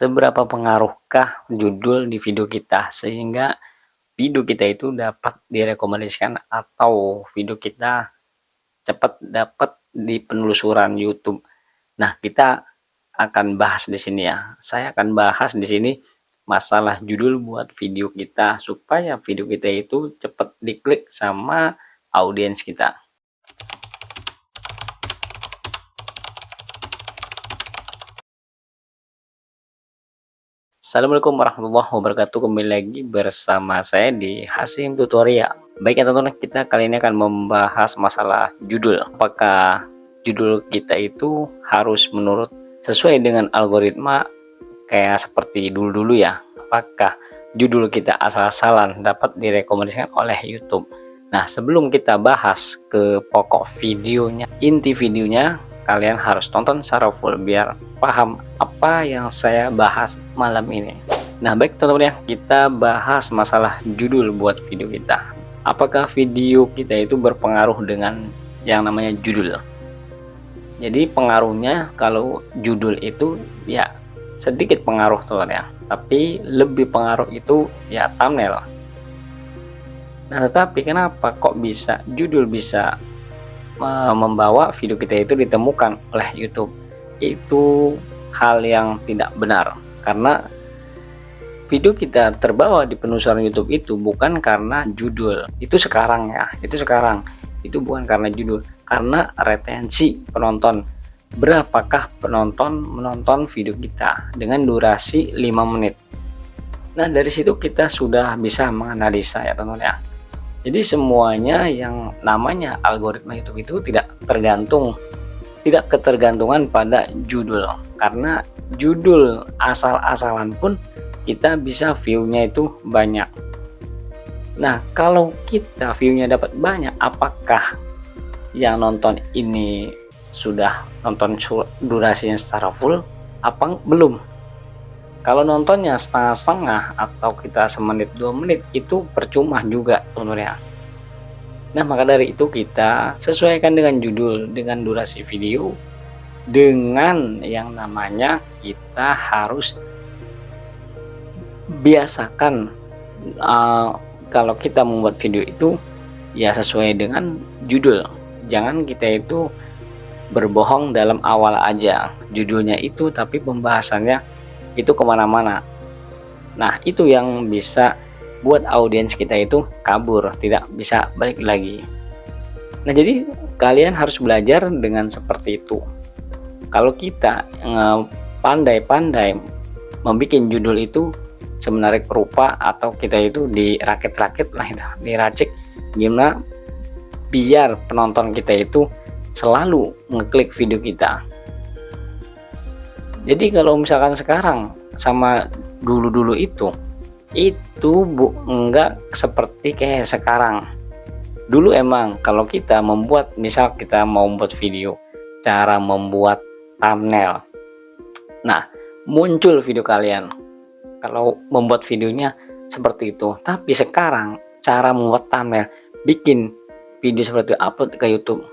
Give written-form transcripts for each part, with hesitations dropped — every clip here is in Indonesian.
Seberapa pengaruhkah judul di video kita sehingga video kita itu dapat direkomendasikan atau video kita cepat dapat di penelusuran YouTube. Nah, kita akan bahas di sini ya. Saya akan bahas di sini masalah judul buat video kita supaya video kita itu cepat diklik sama audiens kita. Assalamualaikum warahmatullahi wabarakatuh. Kembali lagi bersama saya di Hasim Tutorial. Baik ya teman-teman, kita kali ini akan membahas masalah judul. Apakah judul kita itu harus menurut sesuai dengan algoritma kayak seperti dulu-dulu ya? Apakah judul kita asal-asalan dapat direkomendasikan oleh YouTube? Nah, sebelum kita bahas ke pokok videonya, inti videonya, kalian harus tonton secara full biar paham apa yang saya bahas malam ini. Nah, baik teman-teman ya, kita bahas masalah judul buat video kita. Apakah video kita itu berpengaruh dengan yang namanya judul? Jadi pengaruhnya kalau judul itu ya sedikit pengaruh teman-teman ya, tapi lebih pengaruh itu ya thumbnail. Nah, tetapi kenapa kok bisa judul bisa membawa video kita itu ditemukan oleh YouTube? Itu hal yang tidak benar, karena video kita terbawa di penelusuran YouTube itu bukan karena judul. Itu sekarang ya, itu bukan karena judul, karena retensi penonton. Berapakah penonton menonton video kita dengan durasi 5 menit? Nah, dari situ kita sudah bisa menganalisa ya teman-teman ya. Jadi semuanya yang namanya algoritma YouTube itu tidak ketergantungan pada judul, karena judul asal-asalan pun kita bisa view-nya itu banyak. Nah, kalau kita view-nya dapat banyak, apakah yang nonton ini sudah nonton durasinya secara full apa belum? Kalau nontonnya setengah-setengah atau kita semenit 2 menit itu percuma juga teman-teman ya. Nah, maka dari itu kita sesuaikan dengan judul, dengan durasi video, dengan yang namanya kita harus biasakan kalau kita membuat video itu ya sesuai dengan judul. Jangan kita itu berbohong dalam awal aja judulnya itu, tapi pembahasannya itu kemana-mana. Nah, itu yang bisa buat audiens kita itu kabur, tidak bisa balik lagi. Nah, jadi kalian harus belajar dengan seperti itu. Kalau kita pandai-pandai membuat judul itu semenarik rupa, atau kita itu dirakit-rakit lah, itu diracik gimana biar penonton kita itu selalu ngeklik video kita. Jadi kalau misalkan sekarang sama dulu-dulu itu enggak seperti kayak sekarang. Dulu emang kalau kita membuat, misal kita mau membuat video, cara membuat thumbnail, nah muncul video kalian kalau membuat videonya seperti itu. Tapi sekarang cara membuat thumbnail, bikin video seperti itu, upload ke YouTube,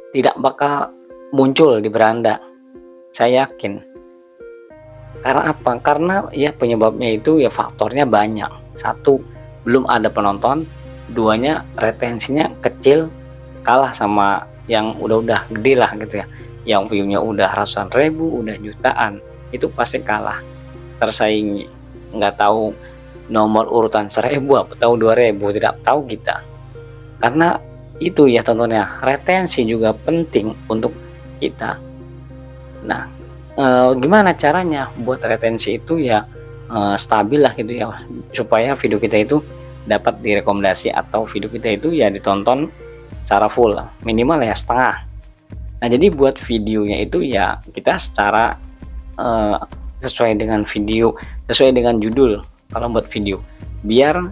tidak bakal muncul di beranda, saya yakin. Karena apa? Karena ya penyebabnya itu ya faktornya banyak. Satu, belum ada penonton. Duanya, retensinya kecil, kalah sama yang udah gede lah gitu ya, yang viewnya udah ratusan ribu, udah jutaan, itu pasti kalah, tersaingi. Nggak tahu nomor urutan 1000 atau 2000, tidak tahu kita. Karena itu ya tentunya retensi juga penting untuk kita. Nah, gimana caranya buat retensi itu ya stabil lah gitu ya, supaya video kita itu dapat direkomendasi atau video kita itu ya ditonton secara full, minimal ya setengah. Nah, jadi buat videonya itu ya kita secara sesuai dengan video, sesuai dengan judul kalau buat video, biar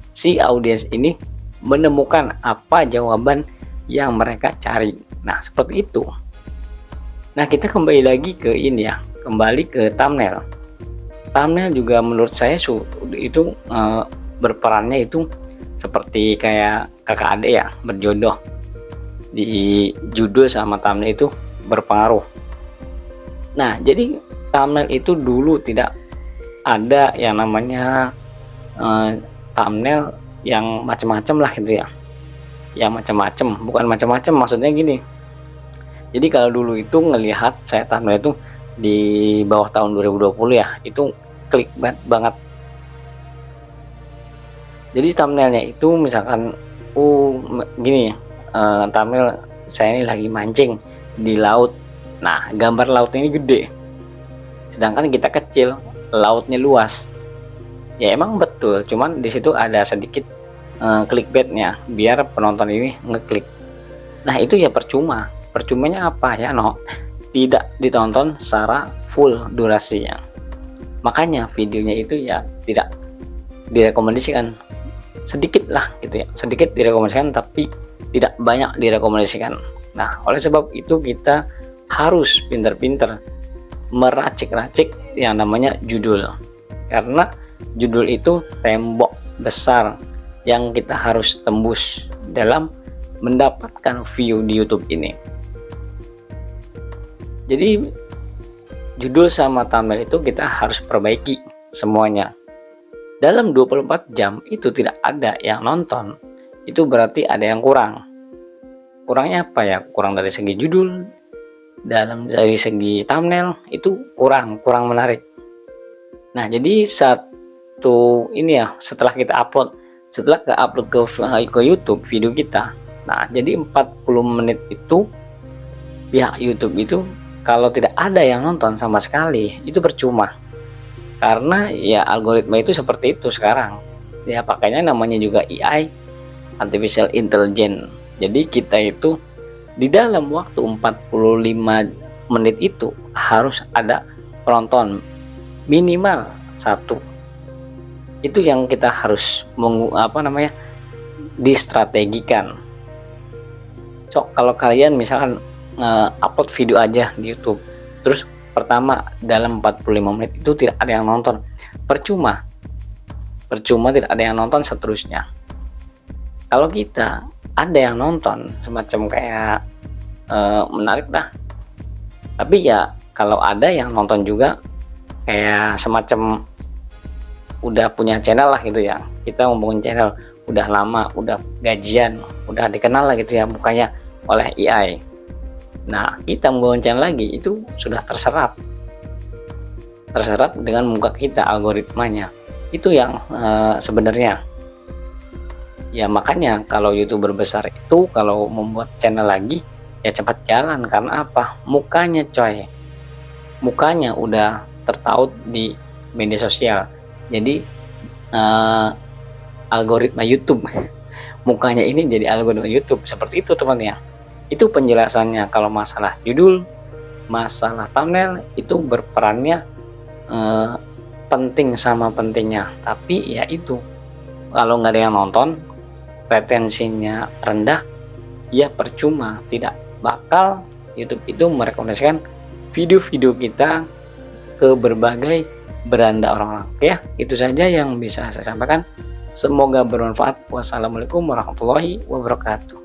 si audiens ini menemukan apa jawaban yang mereka cari. Nah, seperti itu. Nah, kita kembali lagi ke ini ya, kembali ke thumbnail. Thumbnail juga menurut saya itu berperannya itu seperti kayak kakak adik ya, berjodoh. Di judul sama thumbnail itu berpengaruh. Nah, jadi thumbnail itu dulu tidak ada yang namanya thumbnail yang macam-macam lah gitu ya. Yang macam-macam, bukan macam-macam, maksudnya gini. Jadi kalau dulu itu ngelihat saya thumbnail itu di bawah tahun 2020 ya, itu clickbait banget. Jadi thumbnailnya itu misalkan gini, thumbnail saya ini lagi mancing di laut. Nah, gambar lautnya ini gede, sedangkan kita kecil, lautnya luas. Ya emang betul, cuman di situ ada sedikit clickbaitnya biar penonton ini ngeklik. Nah itu ya percuma. Percumanya apa ya? Tidak ditonton secara full durasinya. Makanya videonya itu ya tidak direkomendasikan, sedikit lah gitu ya, sedikit direkomendasikan tapi tidak banyak direkomendasikan. Nah oleh sebab itu kita harus pintar-pintar meracik-racik yang namanya judul, karena judul itu tembok besar yang kita harus tembus dalam mendapatkan view di YouTube ini. Jadi judul sama thumbnail itu kita harus perbaiki semuanya. Dalam 24 jam itu tidak ada yang nonton, itu berarti ada yang kurang. Kurangnya apa ya? Kurang dari segi judul, dari segi thumbnail itu kurang menarik. Nah jadi satu ini ya, setelah ke upload ke YouTube video kita, nah jadi 40 menit itu pihak YouTube itu kalau tidak ada yang nonton sama sekali itu percuma, karena ya algoritma itu seperti itu sekarang ya, pakainya namanya juga AI, artificial intelligence. Jadi kita itu di dalam waktu 45 menit itu harus ada penonton minimal 1. Itu yang kita harus distrategikan. So kalau kalian misalkan upload video aja di YouTube, terus pertama dalam 45 menit itu tidak ada yang nonton, percuma tidak ada yang nonton seterusnya. Kalau kita ada yang nonton semacam kayak menarik dah, tapi ya kalau ada yang nonton juga kayak semacam udah punya channel lah gitu ya, kita ngomongin channel udah lama, udah gajian, udah dikenal lah gitu ya mukanya oleh AI. Nah kita membangun channel lagi itu sudah terserap dengan muka kita, algoritmanya itu yang sebenarnya ya. Makanya kalau YouTuber besar itu kalau membuat channel lagi ya cepat jalan, karena apa? Mukanya udah tertaut di media sosial. Jadi algoritma YouTube mukanya ini jadi algoritma YouTube, seperti itu teman ya. Itu penjelasannya. Kalau masalah judul, masalah thumbnail itu berperannya penting sama pentingnya, tapi ya itu kalau nggak ada yang nonton, retensinya rendah, ya percuma, tidak bakal YouTube itu merekomendasikan video-video kita ke berbagai beranda orang-orang. Ya itu saja yang bisa saya sampaikan, semoga bermanfaat. Wassalamualaikum warahmatullahi wabarakatuh.